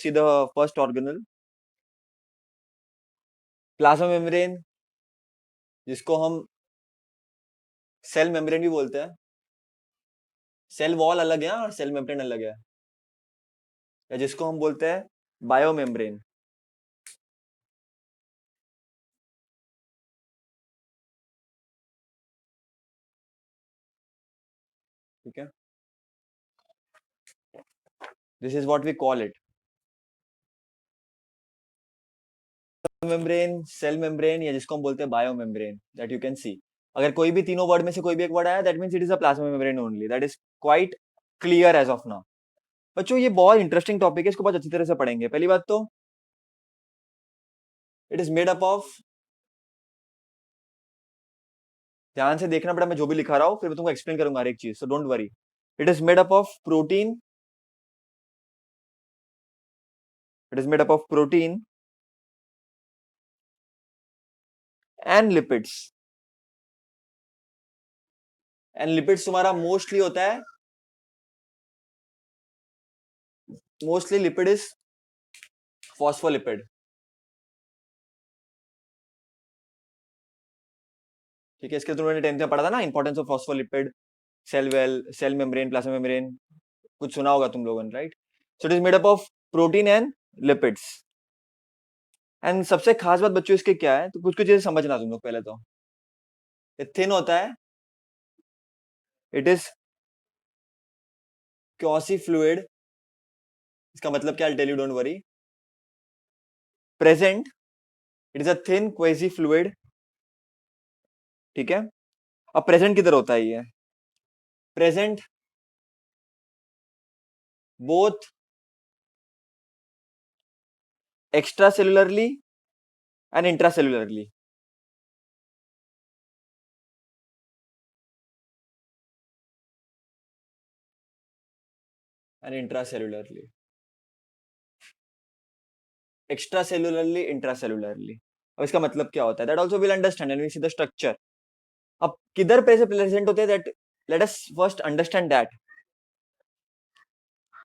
See the first organelle, plasma membrane, जिसको हम cell membrane भी बोलते हैं। सेल वॉल अलग है और सेल मेम्ब्रेन अलग है, या जिसको हम बोलते हैं बायो मेम्ब्रेन। ठीक है, this is what we call it, membrane, cell membrane, या जिसको हम बोलते हैं bio membrane, that you can see. अगर कोई भी तीनों वर्ड में से कोई भी एक वर्ड आया, that means it is a plasma membrane only, that is quite clear as of now. बच्चों ये बहुत इंटरेस्टिंग टॉपिक है, इसको बहुत अच्छी तरह से पढ़ेंगे। पहली बात तो it is made up of, ध्यान से देखना बेटा मैं जो भी लिखा रहा हूं, फिर मैं तुमको एक्सप्लेन करूंगा हर एक चीज, so don't worry. It is made up of protein, it is made up of protein and lipids. And lipids तुम्हारा मोस्टली होता है, मोस्टली लिपिड इज फॉस्फोलिपिड। ठीक है, इसके तुमने 10th में पढ़ा था ना, importance of phospholipid, cell well, cell membrane, plasma membrane, कुछ सुना होगा तुम लोगों ने, right? So it is made up of protein and lipids. And सबसे खास बात बच्चों इसके क्या है, तो कुछ कुछ चीजें समझना तुम लोग। पहले तो ये थिन होता है, इट इज क्वासी फ्लूइड। इसका मतलब क्या, tell you, don't worry. Present, it is a thin quasi fluid. ठीक है, अब प्रेजेंट किधर होता है ये? Present both extra cellularly and intra cellularly. And intra cellularly, extra cellularly, intra cellularly. अब इसका मतलब क्या होता है, that also will understand and we see the structure. अब किधर पे से प्रेजेंट होते हैं, that let us first understand that.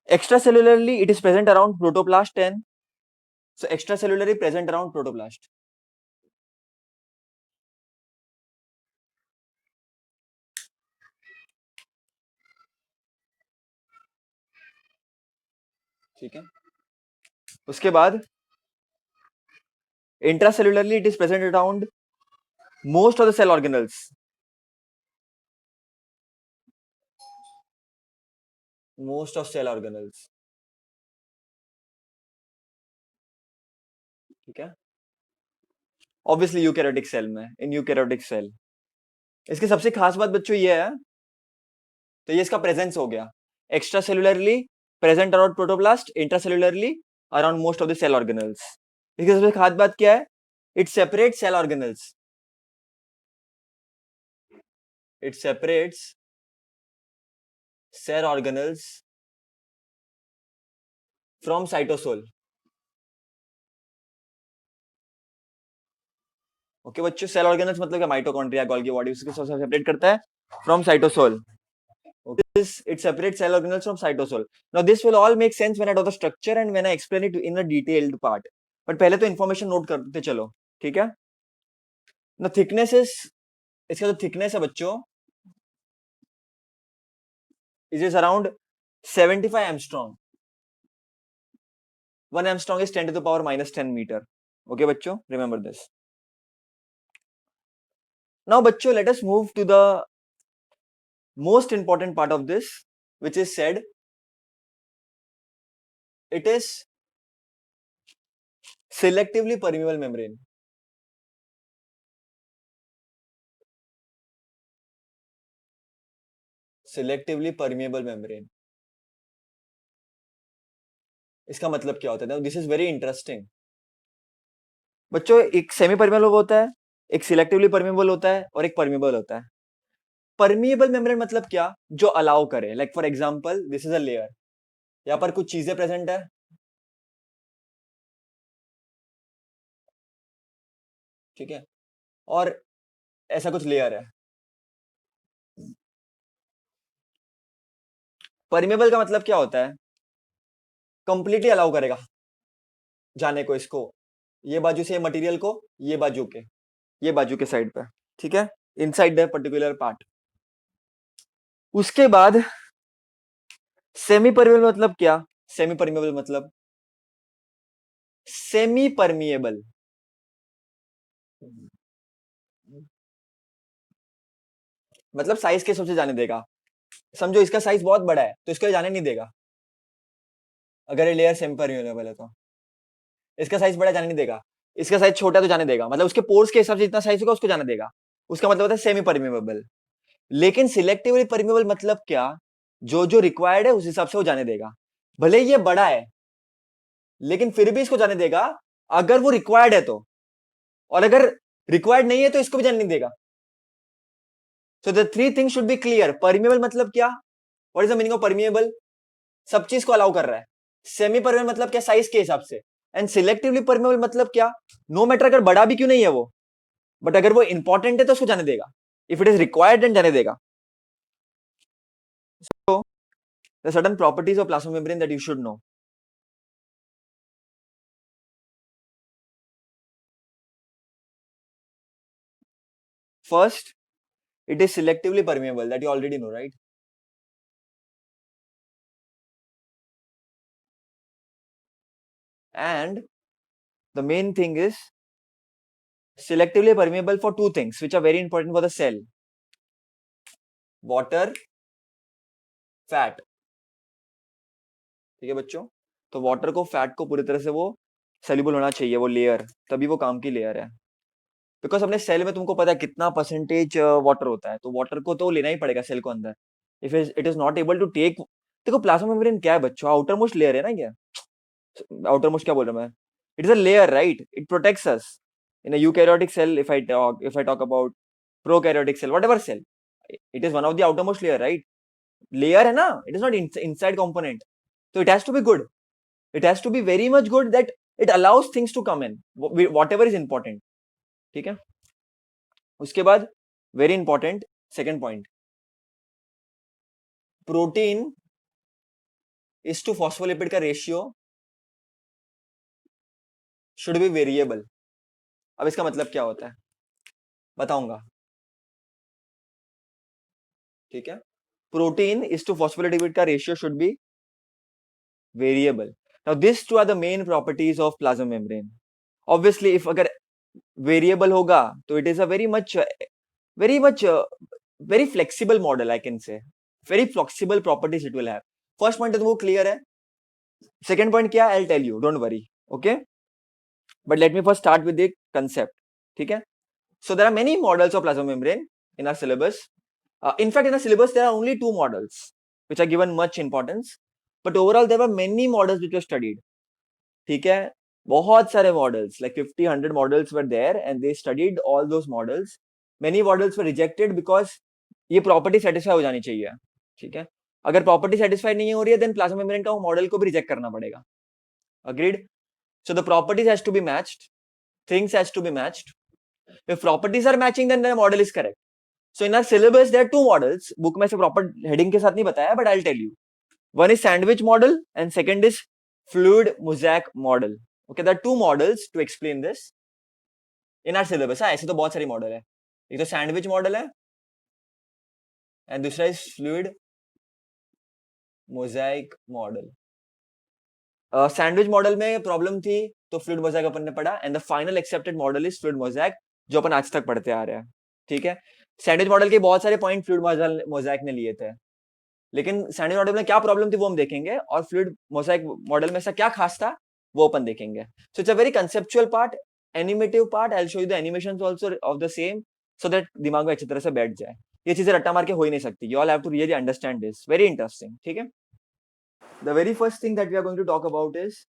Extra cellularly it is present around protoplast, and so extra cellularly present around protoplast. ठीक है, उसके बाद intracellularly it is present around most of the cell organelles, most of cell organelles. ठीक है, obviously eukaryotic cell में, in eukaryotic cell. इसकी सबसे खास बात बच्चों ये है, तो ये इसका प्रेजेंस हो गया, extra cellularly present around protoplast, intra cellularly around most of the cell organelles. इसकी सबसे खास बात क्या है, it separate cell organelles, it separates cell organelles from cytosol. Okay बच्चों, सेल ऑर्गेनल्स मतलब क्या, माइटोकॉन्ड्रिया, गोल्गी बॉडी, उसके सेपरेट करता है from cytosol. This it separates cell organelles from cytosol. Now this will all make sense when I do the structure and when I explain it in a detailed part. But पहले तो information note करते चलो, ठीक है? Now thickness is, इसका जो thickness है बच्चों, it is around 75 angstrom. 1 angstrom is 10 to the power minus 10 meter. Okay बच्चों, remember this. Now बच्चों, let us move to the most important part of this, which is said it is selectively permeable membrane. Selectively permeable membrane. इसका मतलब क्या होता है? This is very interesting बच्चों। एक semi permeable होता है, एक सिलेक्टिवली परमेबल होता है, और एक परमेबल होता है। परमिएबल मेम्ब्रेन मतलब क्या, जो अलाउ करे, like for example this is a layer, यहाँ पर कुछ चीजें प्रेजेंट है, ठीक है, और ऐसा कुछ लेयर है। परमेबल का मतलब क्या होता है, कंप्लीटली अलाउ करेगा, जाने को इसको, ये बाजू से मटेरियल को ये बाजू के साइड पे, ठीक है, इनसाइड द पर्टिकुलर पार्ट। उसके बाद सेमी परमेबल मतलब क्या? सेमी परमेबल मतलब सेमी परमिएबल मतलब साइज के हिसाब से जाने देगा। समझो इसका साइज बहुत बड़ा है तो इसको जाने नहीं देगा, अगर ये लेयर सेमी परमिएबल है तो। इसका साइज बड़ा जाने नहीं देगा, इसका साइज छोटा तो जाने देगा, मतलब उसके पोर्स के हिसाब से जितना साइज होगा उसको जाने देगा। उसका मतलब होता है सेमी परमिएबल। लेकिन सिलेक्टिवली परमिएबल मतलब क्या? जो जो रिक्वायर्ड है उस हिसाब से वो जाने देगा। भले ही ये बड़ा है लेकिन फिर भी इसको जाने देगा अगर वो रिक्वायर्ड है तो, और अगर रिक्वायर्ड नहीं है तो इसको भी जाने नहीं देगा। So the three things should be clear. Permeable मतलब क्या? What is the meaning of permeable? सब चीज को अलाउ कर रहा है। सेमी परमिएबल मतलब क्या? साइज के हिसाब से। एंड सिलेक्टिवली परमिएबल मतलब क्या? नो मैटर अगर बड़ा भी क्यों नहीं है वो, बट अगर वो इंपॉर्टेंट है तो उसको जाने देगा। If it is required then जाने देगा। So the certain properties of plasma membrane that you should know. First, it is selectively permeable, that you already know, right? And the main thing is selectively permeable for two things which are very important for the cell: water, fat. ठीक है बच्चों? तो water को, fat को पूरी तरह से वो सेल्यूबल होना चाहिए, वो लेयर, तभी वो काम की लेयर है। बिकॉज अपने सेल में तुमको पता है कितना परसेंटेज वाटर होता है, तो वाटर को तो लेना ही पड़ेगा सेल को अंदर। If it is not able to take, देखो प्लाज्मा मेम्ब्रेन क्या है बच्चों? आउटर मोस्ट लेयर है ना क्या? आउटर मोस्ट क्या बोल रहा हूँ मैं? It is a layer, right? It protects us in a eukaryotic cell. If I talk about prokaryotic cell, whatever cell, it is one of the outer most layer, right? Layer है ना, it is not inside component. तो it has to be good, it has to be very much good that it allows things to come in, whatever is important. ठीक है? उसके बाद very important second point, protein is to phospholipid का ratio should be variable. अब इसका मतलब क्या होता है बताऊंगा, ठीक है? प्रोटीन इज टू फॉस्फोलिपिड का ratio should be variable. Now this two are the main properties of plasma membrane. Obviously if अगर वेरिएबल होगा तो it is a very much very flexible model, I can say very flexible properties it will have. First point तो वो clear है। Second point क्या? I tell you, don't worry, okay? But let me first start with the concept, ठीक है? So there are many models of plasma membrane in our syllabus. In fact, in the syllabus there are only two models which are given much importance. But overall there were many models which were studied. ठीक है? बहुत सारे models, like 50-100 models were there and they studied all those models. Many models were rejected because ये property satisfy हो जानी चाहिए, ठीक है? अगर property satisfy नहीं हो रही है then plasma membrane का वो model को भी reject करना पड़ेगा. Agreed? So the properties has to be matched, things has to be matched. If properties are matching then the model is correct. So in our syllabus there are two models. Book में से proper heading के साथ नहीं बताया, but I'll tell you. One is sandwich model and second is fluid mosaic model. Okay, there are two models to explain this in our syllabus. हाँ, ऐसे तो बहुत सारी मॉडल है। एक तो सैंडविच मॉडल है एंड दूसरा is fluid Mosaic model. Sandwich model में प्रॉब्लम थी तो फ्लूइड मोजाइक अपन ने पढ़ा and the final accepted model is fluid Mosaic, जो अपन आज तक पढ़ते आ रहे हैं, ठीक है? सैंडविच मॉडल के बहुत सारे पॉइंट फ्लूइड मोजाइक ने लिए थे, लेकिन सैंडविच मॉडल में क्या प्रॉब्लम थी वो हम देखेंगे, और फ्लूइड मोजाइक मॉडल में ऐसा क्या खास था वो अपन देखेंगे। So it's a very conceptual part, animative part. I will show you the animations also of the same so that दिमाग में अच्छी तरह से बैठ जाए। ये चीजें रट्टा मार के हो ही नहीं सकती, you all have to really understand this, very interesting, ठीक है? The very first thing that we are going to talk about is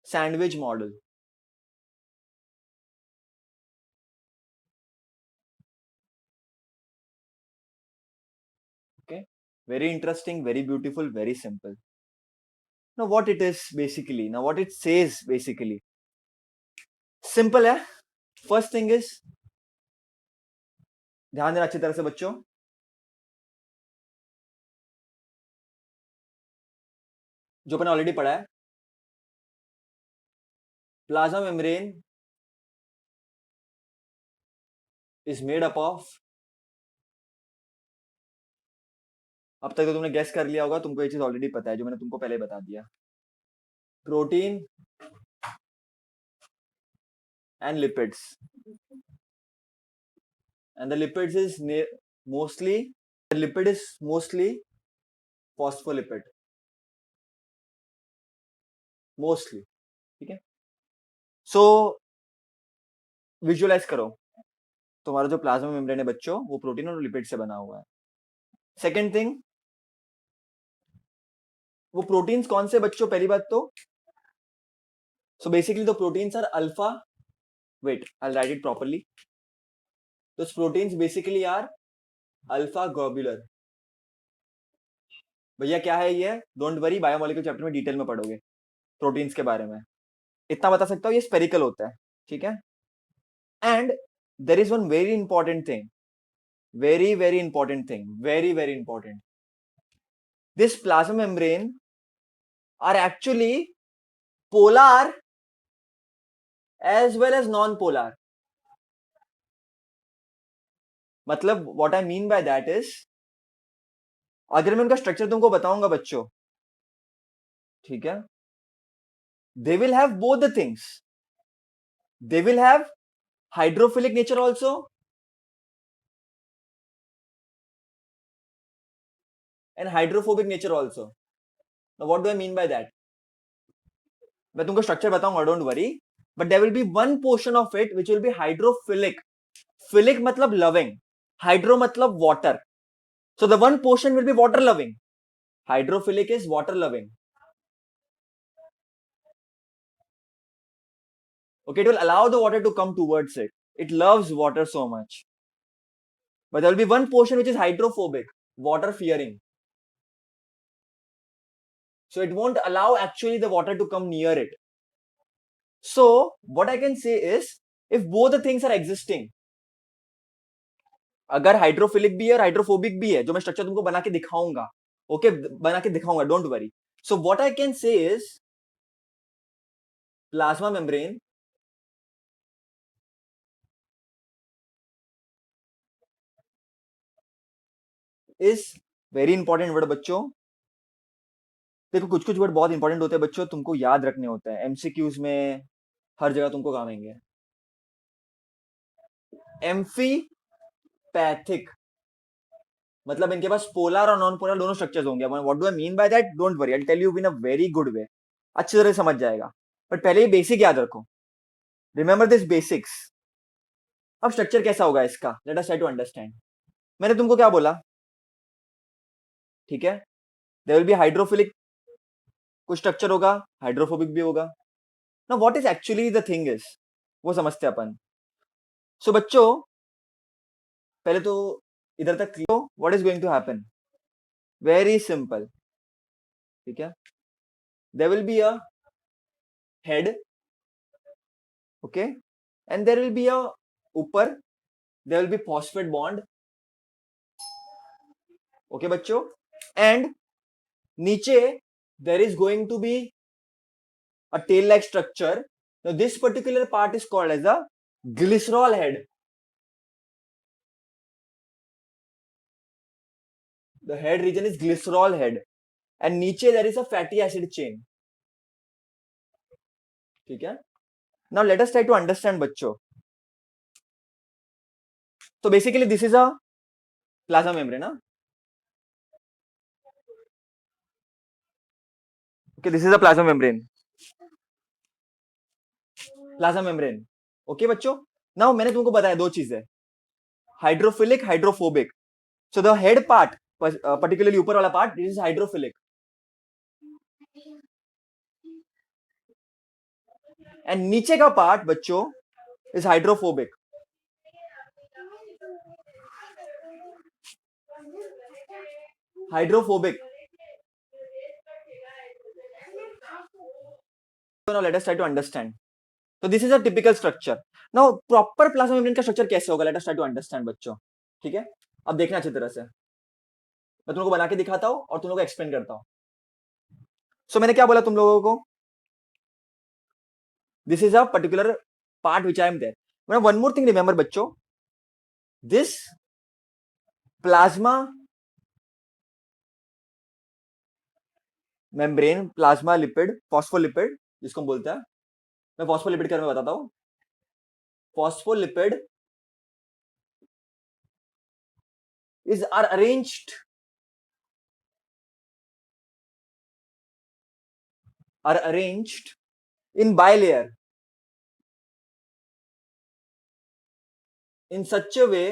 sandwich model. Okay, very interesting, very beautiful, very simple. Now what it is basically, now what it says basically, simple है। First thing is, ध्यान देना अच्छी तरह से बच्चों, जो मैंने already पढ़ा है, plasma membrane is made up of, अब तक तो तुमने गेस कर लिया होगा, तुमको ये चीज ऑलरेडी पता है जो मैंने तुमको पहले बता दिया, protein and lipids, and the lipids is mostly, the lipid is mostly phospholipid, mostly. ठीक है, सो विजुअलाइज करो, तुम्हारा जो प्लाज्मा मेम्ब्रेन है बच्चों वो प्रोटीन और लिपिड से बना हुआ है. सेकेंड थिंग, वो प्रोटीन्स कौन से बच्चों, पहली बात तो, so basically the proteins are alpha, wait I write it properly, those proteins basically are alpha globular. भैया क्या है ये, डोंट वरी, बायोमोलिकुलर चैप्टर में डिटेल में पढ़ोगे प्रोटीन्स के बारे में, इतना बता सकता हूँ ये स्पेरिकल होता है. ठीक है, and there is one very important thing, very important thing, very important, this plasma membrane are actually polar as well as non-polar. मतलब what I mean by that is, अगर मैं उनका स्ट्रक्चर तुमको बताऊंगा बच्चों, ठीक है, they will have both the things, they will have hydrophilic nature also and hydrophobic nature also. Now what do I mean by that, मैं तुमको स्ट्रक्चर बताऊंगा, don't worry, but there will be one portion of it which will be hydrophilic. Philic मतलब loving, hydro मतलब water, so the one portion will be water loving, hydrophilic is water loving. Okay, it will allow the water to come towards it, it loves water so much, but there will be one portion which is hydrophobic, water fearing, so it won't allow actually the water to come near it. So what I can say is, if both the things are existing, अगर hydrophilic भी है और hydrophobic भी है, जो मैं structure तुमको बना के दिखाऊंगा, ओके बना के दिखाऊंगा, don't worry. So what I can से is, plasma membrane is very important word बच्चों. देखो कुछ कुछ वर्ड बहुत इंपॉर्टेंट होते हैं बच्चों, तुमको याद रखने होते हैं, एमसीक्यूज में हर जगह तुमको काम आएंगे. एम्फीपैथिक मतलब इनके पास पोलर और नॉन पोलर दोनों स्ट्रक्चर्स होंगे. What do I mean by that, don't worry, I tell you in a very good way, अच्छी तरह समझ जाएगा, बट पहले ये बेसिक याद रखो, रिमेंबर दिस बेसिक्स. अब स्ट्रक्चर कैसा होगा इसका, let us try to understand. मैंने तुमको क्या बोला, ठीक है, देयर विल बी हाइड्रोफिलिक कुछ स्ट्रक्चर होगा, हाइड्रोफोबिक भी होगा. ना what is actually the thing is, वो समझते हैं अपन. सो बच्चों पहले तो इधर तक clear, what is going to happen, very simple. ठीक है, there will be a head, okay, and there will be a ऊपर, there will be phosphate bond, okay बच्चों, एंड नीचे there is going to be a tail like structure. Now this particular part is called as a glycerol head. The head region is glycerol head, and नीचे there is a fatty acid chain. ठीक है, now let us try to understand बच्चों. So basically this is a plasma membrane, huh? Okay, this is a plasma membrane, plasma membrane. Okay बच्चों, now मैंने तुमको बताया दो चीजें, hydrophilic hydrophobic. So the head part, particularly ऊपर वाला part, this is hydrophilic, and नीचे का part बच्चों is hydrophobic. Hydrophobic. So now let us try to understand. So this is a typical structure. Now proper plasma membrane का structure कैसे होगा, let us try to understand बच्चों. ठीक है, अब देखना अच्छी तरह से, मैं तुम लोगों को बना के दिखाता हूँ और तुम लोगों को एक्सप्लेन करता हूँ. सो मैंने क्या बोला तुम लोगों को, This is a particular part which I am there. Now one more thing remember बच्चों, this plasma membrane, plasma lipid, phospholipid जिसको हम बोलते हैं, मैं phospholipid के बारे में बताता हूँ. Phospholipid are arranged in bilayer in such a way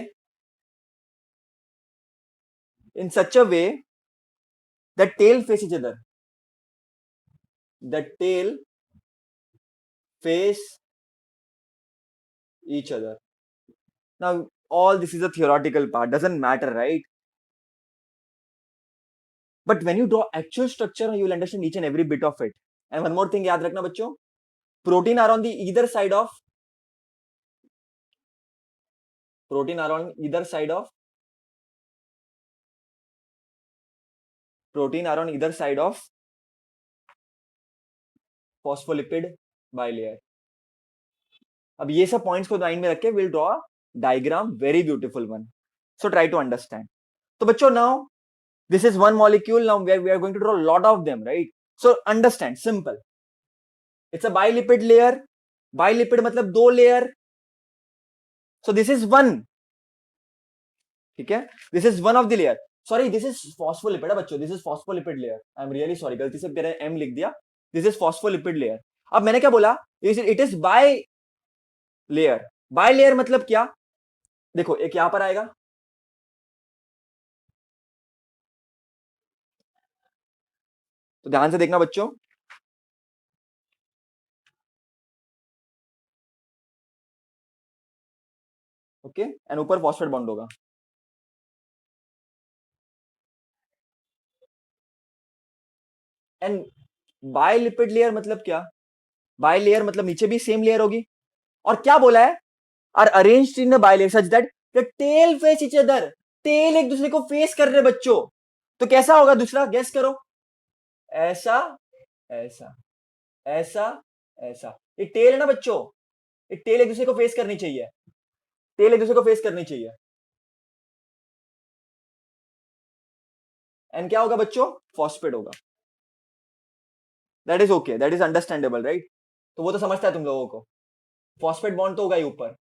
that tail face each other. The tail face each other. Now all this is a theoretical part, doesn't matter, right? But when you draw actual structure, you will understand each and every bit of it. And one more thing याद रखना बच्चों, protein are on the either side of phospholipid bilayer. अब ये सब points को line में रख के will draw diagram, very beautiful one. So try to understand. तो बच्चों now this is one molecule, now we are going to draw lot of them, right? So understand, simple. It's a bilipid layer. Bilipid मतलब दो layer. So this is one. ठीक है, this is one of the layer. Sorry, this is phospholipid है बच्चों, this is phospholipid layer. I am really sorry, गलती से मैंने M लिख दिया. This is phospholipid layer. अब मैंने क्या बोला, it is by layer. By layer मतलब क्या? देखो एक यहां पर आएगा, तो ध्यान से देखना बच्चों. ओके, एंड ऊपर फॉस्फेट बॉन्ड होगा. एंड बायलिपिड लेयर मतलब क्या? बाय लेयर मतलब नीचे भी सेम लेयर होगी. और क्या बोला है? Are arranged in a bilayer such that the tail face each other. Tail एक दूसरे को फेस कर रहे बच्चों. तो कैसा होगा दूसरा, गेस करो. ऐसा, ऐसा, ऐसा, ऐसा. ये टेल है ना बच्चों, ये टेल एक दूसरे को फेस करनी चाहिए. टेल एक दूसरे को फेस करनी चाहिए. एंड क्या होगा बच्चों? फॉस्फेट होगा. That is okay, that is understandable, right? तो वो तो समझता है तुम लोगों को. फॉस्फेट बॉन्ड तो होगा ही ऊपर.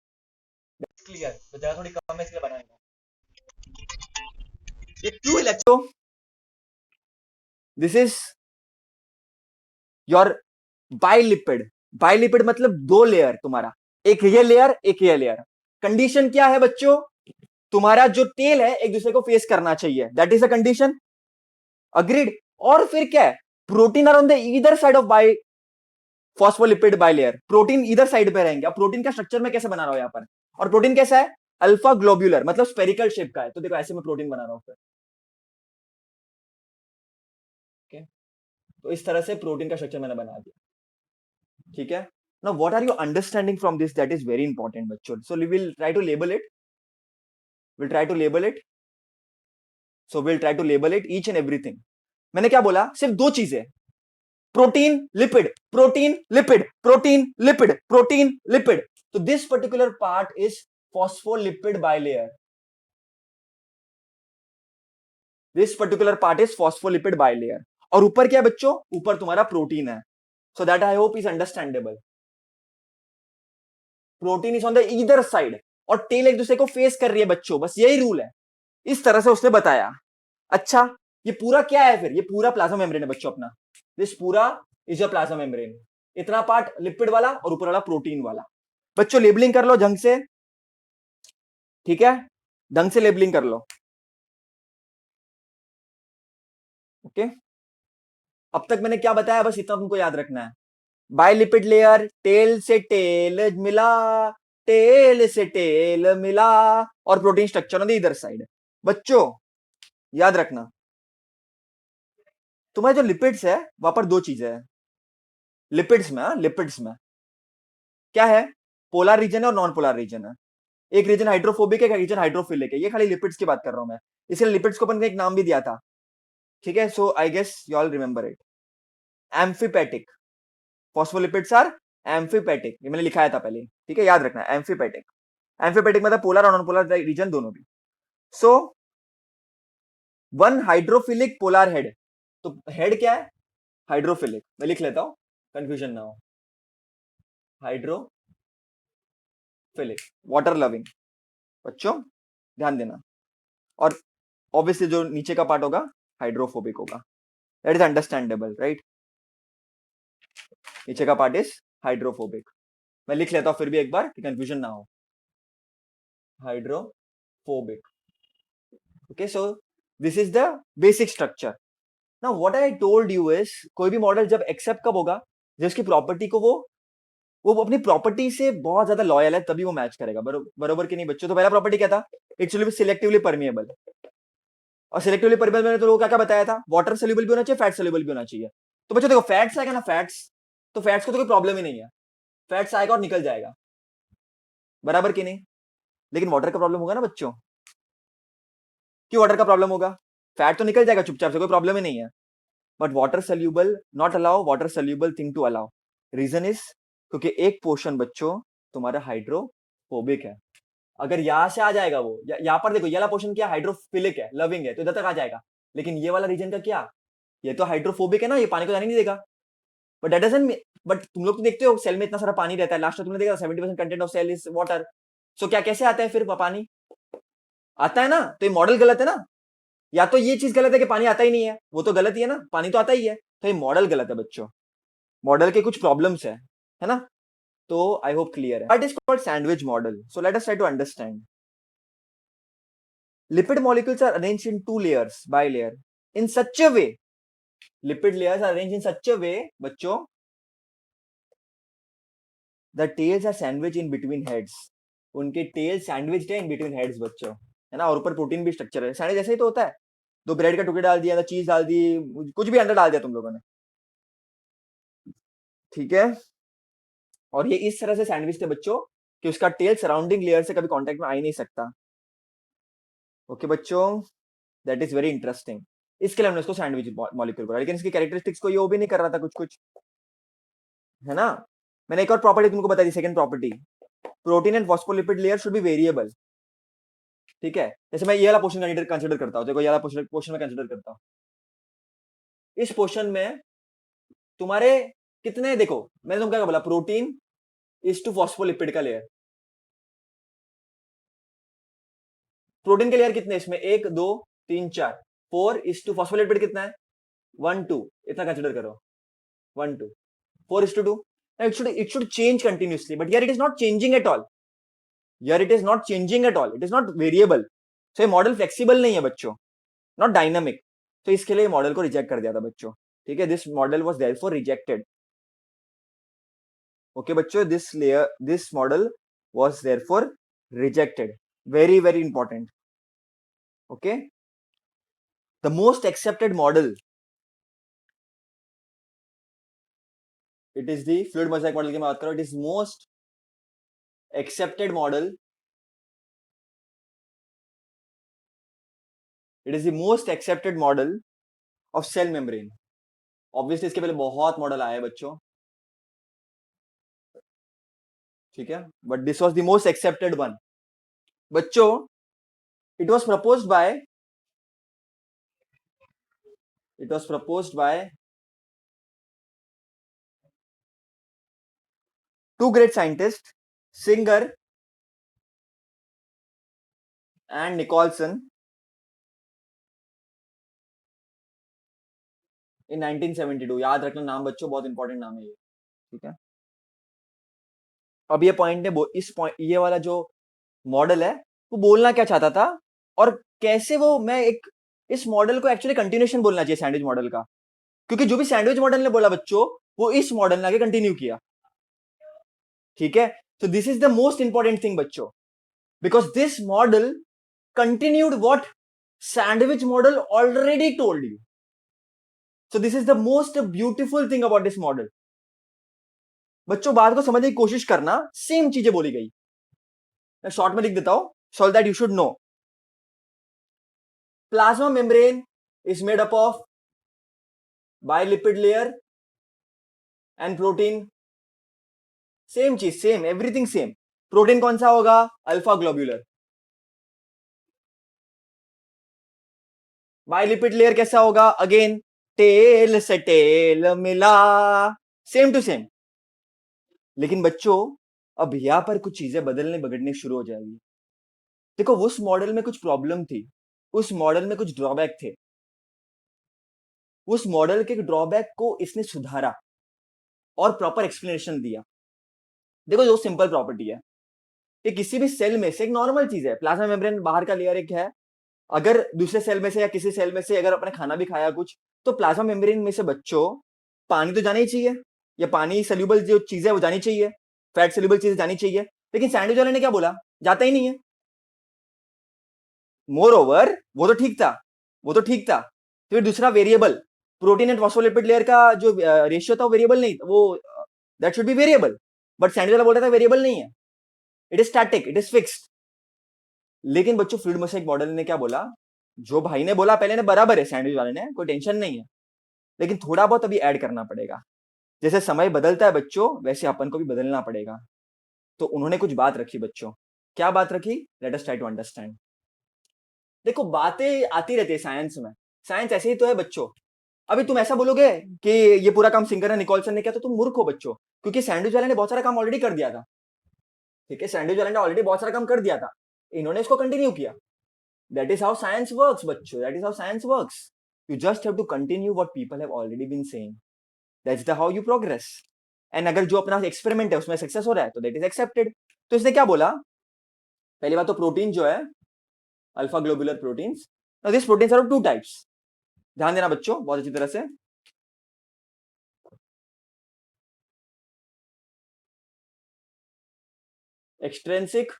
क्लियर? तो जगह थोड़ी कम है इसलिए बनाएंगे. ये क्यों electro? This is your bilipid. Bilipid मतलब दो लेयर तुम्हारा, एक ये लेयर, एक ये लेयर. कंडीशन क्या है बच्चों? तुम्हारा जो टेल है एक दूसरे को फेस करना चाहिए. That is a condition. Agreed? और फिर क्या है? Protein are on the either side of by phospholipid bilayer. Protein इधर साइड पे रहेंगे. अब प्रोटीन का स्ट्रक्चर मैं कैसे बना रहा हूं यहां पर? और प्रोटीन कैसा है? अल्फा ग्लोब्यूलर, मतलब स्पेरिकल शेप का है. तो देखो ऐसे मैं प्रोटीन बना रहा हूं फिर. okay? तो इस तरह से प्रोटीन का स्ट्रक्चर मैंने बना दिया. ठीक है. Now what are you understanding from this? That is very important बच्चों. So we will try to label it. We'll try to label it. So we'll try to label it each and everything. मैंने क्या बोला? सिर्फ दो चीजें, protein lipid, protein lipid, protein lipid, protein lipid. तो this particular part is phospholipid bilayer. This particular part is phospholipid bilayer. और ऊपर क्या है बच्चों? ऊपर तुम्हारा प्रोटीन है. So that I hope is understandable. Protein is on the either side और टेल एक दूसरे को फेस कर रही है बच्चों. बस यही रूल है. इस तरह से उसने बताया. अच्छा, ये पूरा क्या है फिर? ये पूरा प्लाज्मा मेम्ब्रेन है बच्चों अपना. दिस पूरा इज अ प्लाज्मा मेम्ब्रेन. इतना पार्ट लिपिड वाला और ऊपर वाला प्रोटीन वाला. बच्चों लेबलिंग कर लो ढंग से. ठीक है, ढंग से लेबलिंग कर लो. ओके, अब तक मैंने क्या बताया बस इतना तुमको याद रखना है. बाइलिपिड लेयर, टेल से टेल मिला, टेल से टेल मिला, और प्रोटीन स्ट्रक्चर ऑन द इधर साइड. बच्चों याद रखना, तुम्हारे जो लिपिड्स है वहां पर दो चीजें हैं. लिपिड्स में, लिपिड्स में क्या है? पोलर रीजन है और नॉन पोलर रीजन है. एक रीजन हाइड्रोफोबिक है, एक रीजन हाइड्रोफिलिक है. ये खाली लिपिड्स की बात कर रहा हूं मैं. इसलिए लिपिड्स को अपन ने एक नाम भी दिया था. ठीक है, so I guess you all remember it. Amphipathic. Phospholipids are amphipathic, ये मैंने लिखाया था पहले, ठीक है, याद रखना, एम्फीपैथिक। एम्फीपैथिक मतलब पोलर और नॉन पोलर रीजन दोनों भी। So one hydrophilic polar head, तो हेड क्या है, हाइड्रोफिलिक, मैं लिख लेता हूं, कंफ्यूजन ना हो, हाइड्रोफिलिक, वाटर लविंग, बच्चों ध्यान देना। और ऑब्वियसली जो नीचे का पार्ट होगा हाइड्रोफोबिक होगा, दैट इज अंडरस्टैंडेबल, राइट। नीचे का पार्ट इज हाइड्रोफोबिक, मैं लिख लेता हूं फिर भी एक बार कि कंफ्यूजन ना हो, hydrophobic. Okay, so this is the basic structure. Now what I told you is, कोई भी मॉडल जब एक्सेप्ट कब होगा, जब उसकी प्रॉपर्टी को वो अपनी प्रॉपर्टी से बहुत ज्यादा लॉयल है, तभी वो मैच करेगा, बरोबर कि नहीं बच्चों। तो पहला प्रॉपर्टी क्या था, it will be selectively permeable. और सिलेक्टिवली परमिएबल मैंने तो लोगों क्या बताया था, वाटर सोल्यूबल भी होना चाहिए, फैट सोल्यूबल भी होना चाहिए। तो बच्चों देखो फैट्स आएगा ना, फैट्स, तो फैट्स को तो कोई प्रॉब्लम ही नहीं है, फैट्स आएगा और निकल जाएगा, बराबर कि नहीं। लेकिन वाटर का प्रॉब्लम होगा ना बच्चों, क्यों वाटर का प्रॉब्लम होगा, फैट तो निकल जाएगा चुपचाप से, कोई प्रॉब्लम ही नहीं है, but water soluble not allow, water soluble thing to allow. Reason is, क्योंकि एक पोर्शन बच्चों तुम्हारा हाइड्रोफोबिक है। अगर यहां से आ जाएगा वो, यहाँ पर देखो ये वाला पोर्शन क्या, हाइड्रोफिलिक है, लविंग है, तो इधर तक आ जाएगा। लेकिन ये वाला रीजन का क्या, ये तो हाइड्रोफोबिक है ना, ये पानी को जाने नहीं देगा। बट दैट डजंट, बट तुम लोग तो देखते हो सेल में इतना सारा पानी रहता है, लास्ट में तुमने देखा 70% content of cell is water. So क्या कैसे आता है फिर पानी, आता है ना, तो ये मॉडल गलत है ना। या तो ये चीज गलत है कि पानी आता ही नहीं है, वो तो गलत ही है ना, पानी तो आता ही है, तो ये मॉडल गलत है बच्चों, मॉडल के कुछ प्रॉब्लम्स है ना। तो आई होप क्लियर है। What is called sandwich model, so let us try to understand. Lipid molecules are arranged in two layers, bilayer, in such a way. Lipid layers are arranged in such a way, बच्चों, the tails are sandwiched in between heads. उनके tail sandwiched है in between heads बच्चों, है ना। और ऊपर protein भी structure है, सैंडविच ऐसे ही तो होता है, दो ब्रेड का टुकड़े डाल दिया, चीज डाल दी, कुछ भी अंदर डाल दिया तुम लोगों ने, ठीक है। और ये इस तरह से सैंडविच थे बच्चों कि उसका टेल सराउंडिंग लेयर से कभी कांटेक्ट में आ ही नहीं सकता। ओके बच्चों, दैट इज वेरी इंटरेस्टिंग। इसके लिए हमने उसको सैंडविच मॉलिक्यूल बोला, लेकिन इसकी कैरेक्टरिस्टिक्स को ये वो भी नहीं कर रहा था कुछ कुछ, है ना। मैंने एक और प्रॉपर्टी तुमको बता दी, second property, protein and phospholipid layer should be variable, ठीक है। जैसे मैं ये वाला पोर्शन कंसीडर करता हूँ, देखो ये वाला पोर्शन में कंसीडर करता हूँ, इस पोर्शन में तुम्हारे कितने, देखो मैंने तुमको क्या बोला, प्रोटीन इज टू फॉस्फोलिपिड का लेयर, प्रोटीन के लेयर कितने इसमें, एक दो तीन चार, 4:2, फॉस्फोलिपिड कितना है, 1:2, इतना कंसीडर करो, 1:2, 4:2। It should change continuously, but here it is not changing at all, here it is not changing at all, it is not variable। so ये मॉडल फ्लेक्सिबल नहीं है बच्चों, नॉट डायनामिक, तो इसके लिए मॉडल को रिजेक्ट कर दिया था बच्चों, ठीक है। This model was therefore rejected, okay बच्चों, this model was therefore rejected, very very important, okay. The most accepted model, it is the fluid mosaic model की बात करो, it is most accepted model, it is the most accepted model of cell membrane. Obviously इसके पहले बहुत model आए बच्चों, ठीक है, but this was the most accepted one बच्चों। It was proposed by, it was proposed bye two great scientists, Singer and Nicholson, in 1972। याद रखना नाम बच्चों, बहुत इंपॉर्टेंट नाम है ये, ठीक है। अब ये पॉइंट है, इस पॉइंट, ये वाला जो मॉडल है वो बोलना क्या चाहता था, और कैसे वो, मैं एक, इस मॉडल को एक्चुअली कंटिन्यूएशन बोलना चाहिए सैंडविच मॉडल का, क्योंकि जो भी सैंडविच मॉडल ने बोला बच्चों, वो इस मॉडल ने आगे कंटिन्यू किया, ठीक है। तो this is the most important thing बच्चों, because this model continued what sandwich model already told you। so this is the most beautiful thing about this model। बच्चों बात को समझने की कोशिश करना, सेम चीजें बोली गई, मैं शॉर्ट में लिख देता हूं, so that you should know। plasma membrane is made up of bilipid layer and protein, same चीज, सेम एवरीथिंग सेम। प्रोटीन कौन सा होगा? Alpha globular. बाइलिपिड लेयर कैसा होगा? अगेन टेल से टेल मिला, सेम टू सेम। लेकिन बच्चों अब यहां पर कुछ चीजें बदलने बिगड़ने शुरू हो जाएगी। देखो उस मॉडल में कुछ प्रॉब्लम थी, उस मॉडल में कुछ ड्रॉबैक थे, उस मॉडल के ड्रॉबैक को इसने सुधारा और प्रॉपर एक्सप्लेनेशन दिया। देखो जो सिंपल प्रॉपर्टी है कि किसी भी सेल में से, एक नॉर्मल चीज है, प्लाज्मा मेम्ब्रेन बाहर का लेयर एक है, अगर दूसरे सेल में से या किसी सेल में से अगर अपने खाना भी खाया कुछ, तो प्लाज्मा मेम्ब्रेन में से बच्चों पानी तो जाना ही चाहिए, या पानी सोल्यूबल जो चीज है वो जानी चाहिए, फैट सोल्यूबल चीजें जानी चाहिए। लेकिन सैंडविच वाले ने क्या बोला? जाता ही नहीं है। मोर ओवर वो तो ठीक था, वो तो ठीक था, फिर दूसरा variable, protein and phospholipid layer का जो रेशियो था वो वेरिएबल नहीं, वो that should be variable, but sandwich वाला बोल रहा था वेरिएबल नहीं है, it is static, it is fixed. लेकिन बच्चों फ्लूइड मोसेक मॉडल ने क्या बोला? जो भाई ने बोला पहले ने बराबर है, सैंडविच वाले ने, कोई टेंशन नहीं है, लेकिन थोड़ा बहुत अभी ऐड करना पड़ेगा। जैसे समय बदलता है बच्चों, वैसे अपन को भी बदलना पड़ेगा। तो उन्होंने कुछ बात रखी बच्चों। क्या बात रखी? Let us try to understand. देखो बातें आती रहती है साइंस में, साइंस ऐसे ही तो है बच्चों। अभी तुम ऐसा बोलोगे कि ये पूरा काम सिंगर ने निकोलसन ने किया, तो तुम मूर्ख हो बच्चों, क्योंकि सैंडविच वाले ने बहुत सारा काम ऑलरेडी कर दिया था। ठीक है, सैंडविच वाले ने ऑलरेडी बहुत सारा काम कर दिया था, इन्होंने इसको कंटिन्यू किया। That is how science works बच्चों, that is how science works. You just have to continue what people have already been saying, that's the how you progress. And अगर जो अपना एक्सपेरिमेंट है उसमें सक्सेस हो रहा है तो दैट इज एक्सेप्टेड। तो इसने क्या बोला? पहली बात तो प्रोटीन जो है, alpha globular proteins, this proteins are of two types. ध्यान देना बच्चों बहुत अच्छी तरह से। Extrinsic,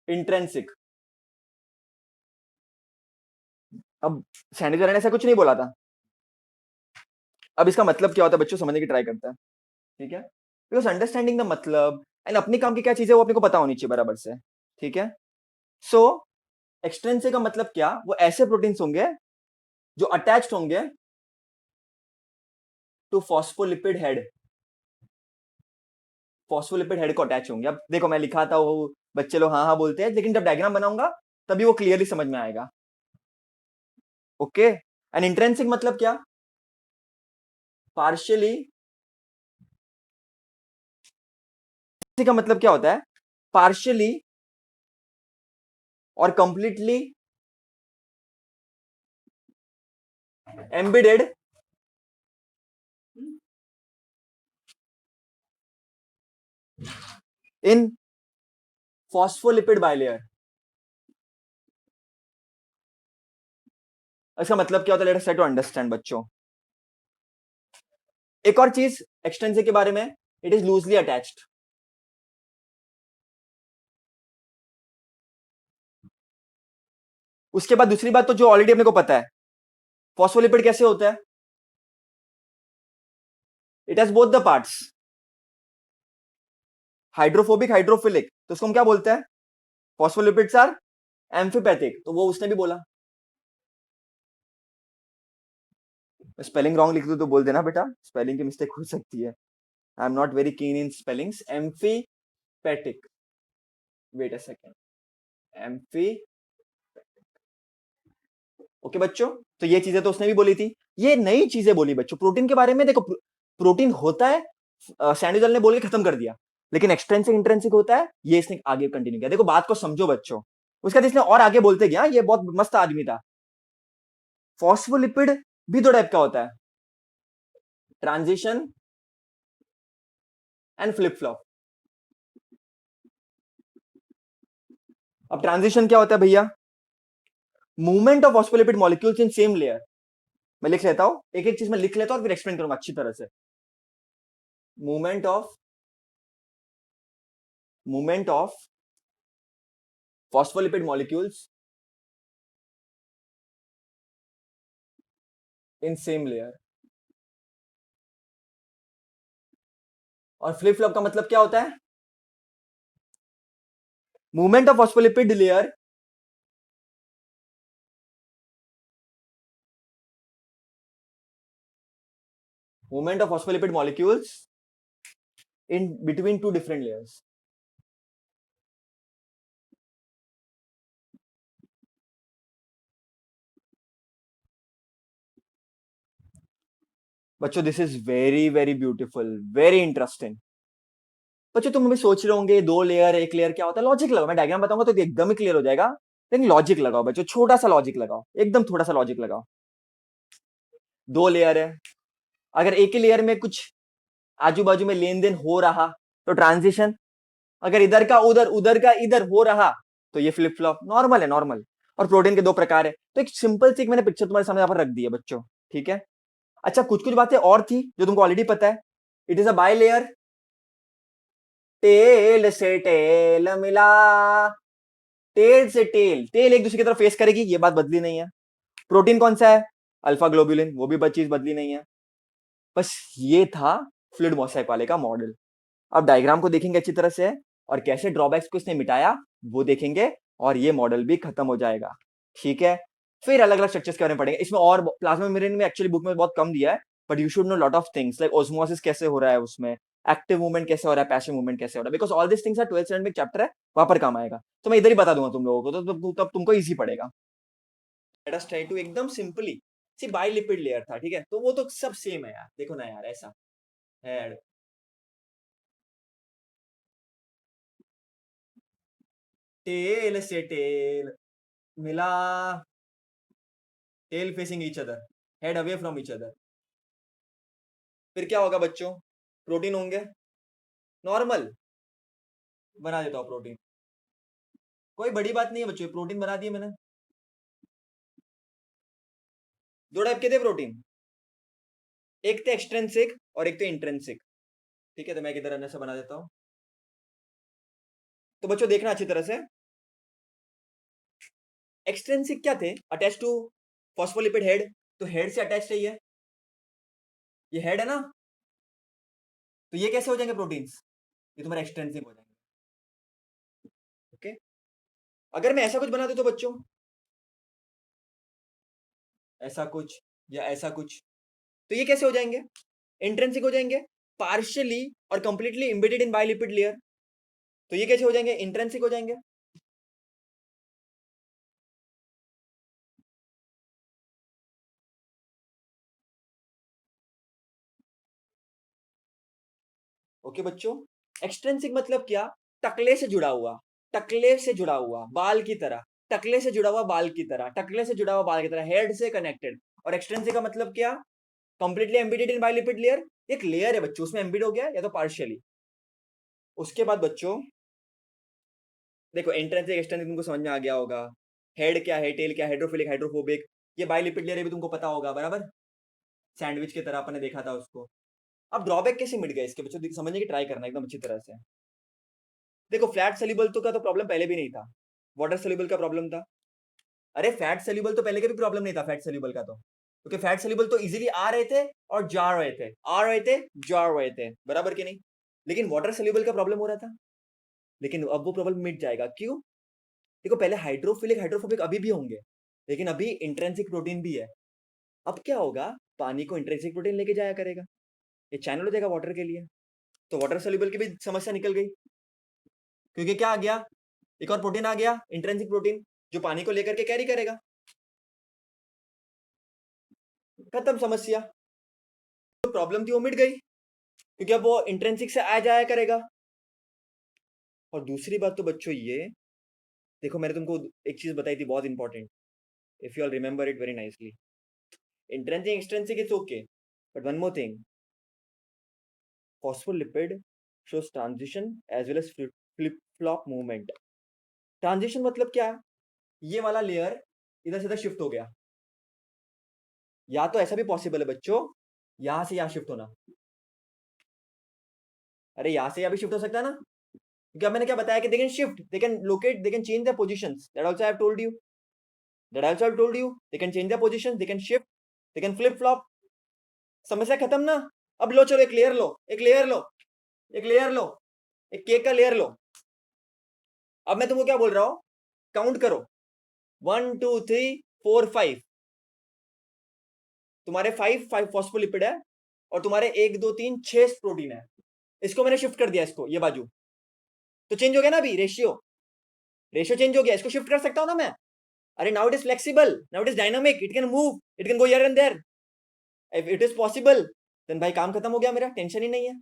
intrinsic. अब सैंडविच वाले ने ऐसा कुछ नहीं बोला था। अब इसका मतलब क्या होता है बच्चों, समझने की ट्राई करता है। ठीक है, बिकॉज अंडरस्टैंडिंग द मतलब एंड अपनी काम की क्या चीज है वो अपने को पता होनी चाहिए बराबर से। ठीक है, सो एक्सट्रेंसिक का मतलब क्या? वो ऐसे प्रोटीन्स होंगे जो अटैच्ड होंगे to phospholipid head, phospholipid head को अटैच होंगे। अब देखो मैं लिखा था वो, बच्चे लोग हाँ हाँ बोलते हैं, लेकिन जब डायग्राम बनाऊंगा तभी वो क्लियरली समझ में आएगा। ओके, एंड इंट्रेंसिक मतलब क्या? पार्शियली, का मतलब क्या होता है? पार्शियली और completely embedded in phospholipid bilayer. इसका मतलब क्या होता है? Let us try to understand बच्चों। एक और चीज एक्सटेंसिव के बारे में, इट इज लूजली अटैच्ड। उसके बाद दूसरी बात तो जो ऑलरेडी अपने को पता है, फॉस्फोलिपिड कैसे होता है? It has both the parts, hydrophobic hydrophilic. तो उसको हम क्या बोलते हैं? Phospholipids are amphipathic. तो वो उसने भी बोला। स्पेलिंग रॉन्ग लिख दू तो बोल देना बेटा, स्पेलिंग की मिस्टेक हो सकती है। I am not very keen in spellings. Amphipathic, wait a second, amphi. Okay बच्चों, तो ये चीजें तो उसने भी बोली थी। ये नई चीजें बोली बच्चों प्रोटीन के बारे में। देखो प्रोटीन होता है, सैंडविच ने बोल के खत्म कर दिया, लेकिन एक्सट्रेंसिक इंट्रेंसिक होता है, ये इसने आगे कंटिन्यू किया। देखो बात को समझो बच्चों। उसके बाद इसने और आगे बोलते गया, ये बहुत मस्त आदमी था। फॉस्फोलिपिड भी दो टाइप का होता है, ट्रांजिशन एंड फ्लिप फ्लॉप। अब ट्रांजिशन क्या होता है भैया? Movement of phospholipid molecules in same layer. मैं लिख लेता हूं, एक एक चीज मैं लिख लेता हूं और फिर एक्सप्लेन करूंगा अच्छी तरह से। Movement of phospholipid molecules in same layer. और फ्लिप फ्लॉप का मतलब क्या होता है? Movement of phospholipid layer movement of phospholipid molecules in between two different layers. बच्चों this is very very beautiful, very interesting. बच्चों तुम अभी सोच रहे होंगे दो लेयर एक लेयर क्या होता है, लॉजिक लगाओ, मैं डायग्राम बताऊंगा तो एकदम ही क्लियर हो जाएगा। लेकिन लॉजिक लगाओ बच्चों, छोटा सा लॉजिक लगाओ, एकदम थोड़ा सा लॉजिक लगाओ। दो लेयर है, अगर एक ही लेयर में कुछ आजू बाजू में लेन देन हो रहा तो ट्रांजिशन, अगर इधर का उधर उधर का इधर हो रहा तो ये फ्लिप फ्लॉप, नॉर्मल है नॉर्मल। और प्रोटीन के दो प्रकार है, तो एक सिंपल सी मैंने पिक्चर तुम्हारे सामने यहाँ पर रख दी है बच्चों, ठीक है। अच्छा कुछ कुछ बातें और थी जो तुमको ऑलरेडी पता है। It is a bilayer, tail से टेल मिला, टेल से टेल, टेल एक दूसरे की तरफ फेस करेगी, ये बात बदली नहीं है। प्रोटीन कौन सा है, अल्फा ग्लोबुलिन, वो भी चीज बदली नहीं है। बस ये था फ्लूइड मोसैक वाले का मॉडल। अब डायग्राम को देखेंगे अच्छी तरह से और कैसे ड्रॉबैक्स को इसने मिटाया वो देखेंगे, और ये मॉडल भी खत्म हो जाएगा, ठीक है। फिर अलग अलग स्ट्रक्चर्स के बारे में पढ़ेंगे इसमें, और प्लाज्मा मेम्ब्रेन में एक्चुअली बुक में बहुत कम दिया है, but you should know lot of things like osmosis कैसे हो रहा है उसमें, एक्टिव मूवमेंट कैसे हो रहा है, पैसिव मूवमेंट कैसे हो रहा है, because all this things are 12th standard में चैप्टर है, वहां पर काम आएगा। तो मैं इधर ही बता दूंगा तुम लोगों को, तो तब तुमको इजी पड़ेगा। लेट अस ट्राई टू एकदम सिंपली, सी बाइलिपिड लेयर था, ठीक है, तो वो तो सब सेम है यार, देखो ना यार, ऐसा हेड, टेल से टेल मिला, tail facing each other, head away from each other. फिर क्या होगा बच्चों, प्रोटीन होंगे, नॉर्मल बना देता हूँ प्रोटीन, कोई बड़ी बात नहीं है बच्चों, प्रोटीन बना दिए मैंने। दो टाइप के थे प्रोटीन, एक थे एक्सट्रेंसिक और एक थे इंट्रेंसिक, ठीक है। तो मैं किधर से बना देता हूँ, तो बच्चों देखना अच्छी तरह से। एक्सट्रेंसिक क्या थे, अटैच टू फॉस्फोलिपिड हेड, तो हेड से अटैच है ये हेड है ना, तो ये कैसे हो जाएंगे प्रोटीन्स, ये तुम्हारे एक्सट्रेंसिक हो जाएंगे, ओके। अगर मैं ऐसा कुछ बना दूं तो बच्चों, ऐसा कुछ या ऐसा कुछ, तो ये कैसे हो जाएंगे, इंट्रेंसिक हो जाएंगे, पार्शियली और कंप्लीटली एम्बेडेड इन बाइलिपिड लेयर, तो ये कैसे हो जाएंगे, इंट्रेंसिक हो जाएंगे। ओके बच्चों, एक्सट्रेंसिक मतलब क्या, टकले से जुड़ा हुआ, टकले से जुड़ा हुआ बाल की तरह, टकले से जुड़ा हुआ बाल की तरह, टकले से जुड़ा हुआ बाल की तरह, हेड से कनेक्टेड। और एक्सट्रेंसिक का मतलब क्या, कंप्लीटली एम्बेडेड इन बाइलिपिड लेयर, एक लेयर है बच्चों उसमें एम्बेड हो गया या तो पार्शियली। उसके बाद बच्चों देखो, इंट्रेंसिक एक्सट्रेंसिक तुमको समझ में आ गया होगा, हेड क्या है, टेल क्या है, हाइड्रोफिलिक हाइड्रोफोबिक, ये बाइलिपिड लेयर भी तुमको पता होगा बराबर, सैंडविच की तरह अपन ने देखा था उसको। अब ड्रॉबैक कैसे मिट गए इसके बच्चों, समझने की ट्राई करना एकदम अच्छी तरह से। देखो फ्लैट सेल्यूबल तो का तो प्रॉब्लम पहले भी नहीं था, वाटर सेल्यूबल का प्रॉब्लम था। अरे फैट सेल्यूबल तो पहले का भी प्रॉब्लम नहीं था, फैट सेल्यूबल का तो, क्योंकि फैट सेल्यूबल तो इजीली आ रहे थे और जा रहे थे, आ रहे थे जा रहे थे, बराबर कि नहीं। लेकिन वाटर सेल्यूबल का प्रॉब्लम हो रहा था, लेकिन अब वो प्रॉब्लम मिट जाएगा, क्यों, देखो पहले हाइड्रोफिलिक हाइड्रोफोबिक अभी भी होंगे, लेकिन अभी इंट्रेंसिक प्रोटीन भी है। अब क्या होगा, पानी को इंट्रेंसिक प्रोटीन लेके जाया करेगा, ये चैनल हो जाएगा वाटर के लिए, तो वाटर सोल्यूबल की भी समस्या निकल गई, क्योंकि क्या आ गया, एक और प्रोटीन आ गया इंट्रेंसिक प्रोटीन, जो पानी को लेकर के कैरी करेगा, खत्म समस्या, तो प्रॉब्लम थी वो मिट गई, क्योंकि अब वो इंट्रेंसिक से आ जाया करेगा। और दूसरी बात तो बच्चों ये देखो, मैंने तुमको एक चीज बताई थी बहुत important, if you all remember it very nicely, intrinsic extrinsic it's okay, but one more thing, phospholipid shows transition as well as flip flop movement। Transition मतलब क्या है, ये वाला लेयर इधर से इधर शिफ्ट हो गया, या तो ऐसा भी पॉसिबल है बच्चों, यहां से यहां शिफ्ट होना, अरे यहां से यहां भी शिफ्ट हो सकता है ना, क्योंकि अब मैंने क्या बताया कि they can shift, they can locate, they can change their positions, that also I have told you, that also I have told you, they can change their positions, they can shift, they can flip flop, समस्या खत्म ना। अब लो चलो एक layer लो, एक layer लो, एक layer लो, एक cake का लेयर लो। अब मैं तुमको क्या बोल रहा हूं, काउंट करो, 1 2 3 4 5, तुम्हारे 5 5 फॉस्फोलिपिड है, और तुम्हारे 1 2 3 6 प्रोटीन है, इसको मैंने शिफ्ट कर दिया, इसको ये बाजू, तो चेंज हो गया ना अभी रेशियो चेंज हो गया, इसको शिफ्ट कर सकता हूं ना मैं। अरे now it is flexible, now it is dynamic, it can move, it can go here and there, if it is possible then भाई काम खत्म हो गया मेरा, टेंशन ही नहीं है।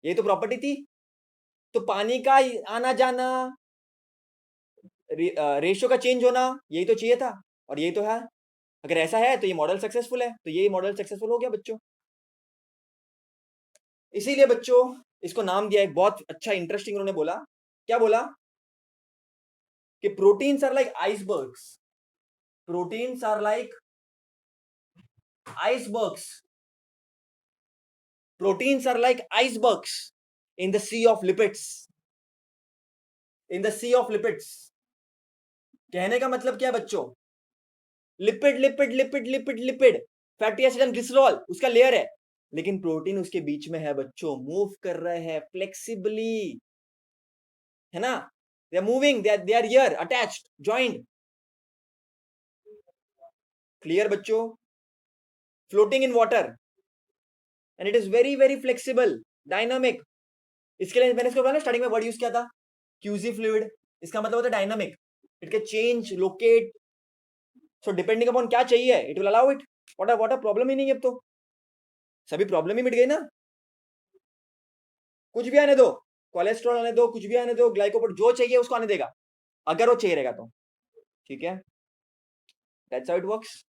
ये तो प्रॉपर्टी थी। तो पानी का आना जाना, रेशियो का चेंज होना, यही तो चाहिए था और यही तो है। अगर ऐसा है तो ये मॉडल सक्सेसफुल है, तो ये मॉडल सक्सेसफुल हो गया बच्चों। इसीलिए बच्चों इसको नाम दिया, एक बहुत अच्छा इंटरेस्टिंग उन्होंने बोला, क्या बोला कि proteins are like icebergs, proteins are like icebergs, proteins are like icebergs in the sea of lipids, in the sea of lipids। कहने का मतलब क्या है बच्चों, lipid lipid lipid lipid lipid, fatty acid and glycerol उसका layer है, लेकिन protein उसके बीच में है बच्चों, मूव कर रहे हैं फ्लेक्सिबली, है ना, they are moving, they are here attached joined, clear बच्चों, floating in water and it is very very flexible, dynamic. इसके लिए मैंने इसको बोला ना स्टार्टिंग में वर्ड यूज किया था क्यूजी फ्लूइड, इसका मतलब होता है dynamic, it can change locate, so depending upon क्या चाहिए it will allow it. What a problem ही नहीं है, अब तो सभी प्रॉब्लम ही मिट गई ना, कुछ भी आने दो, कोलेस्ट्रॉल आने दो, कुछ भी आने दो, ग्लाइकोप्रोटीन जो चाहिए उसको आने देगा, अगर वो चाहिए रहेगा तो, ठीक है, दैट्स हाउ इट वर्क्स।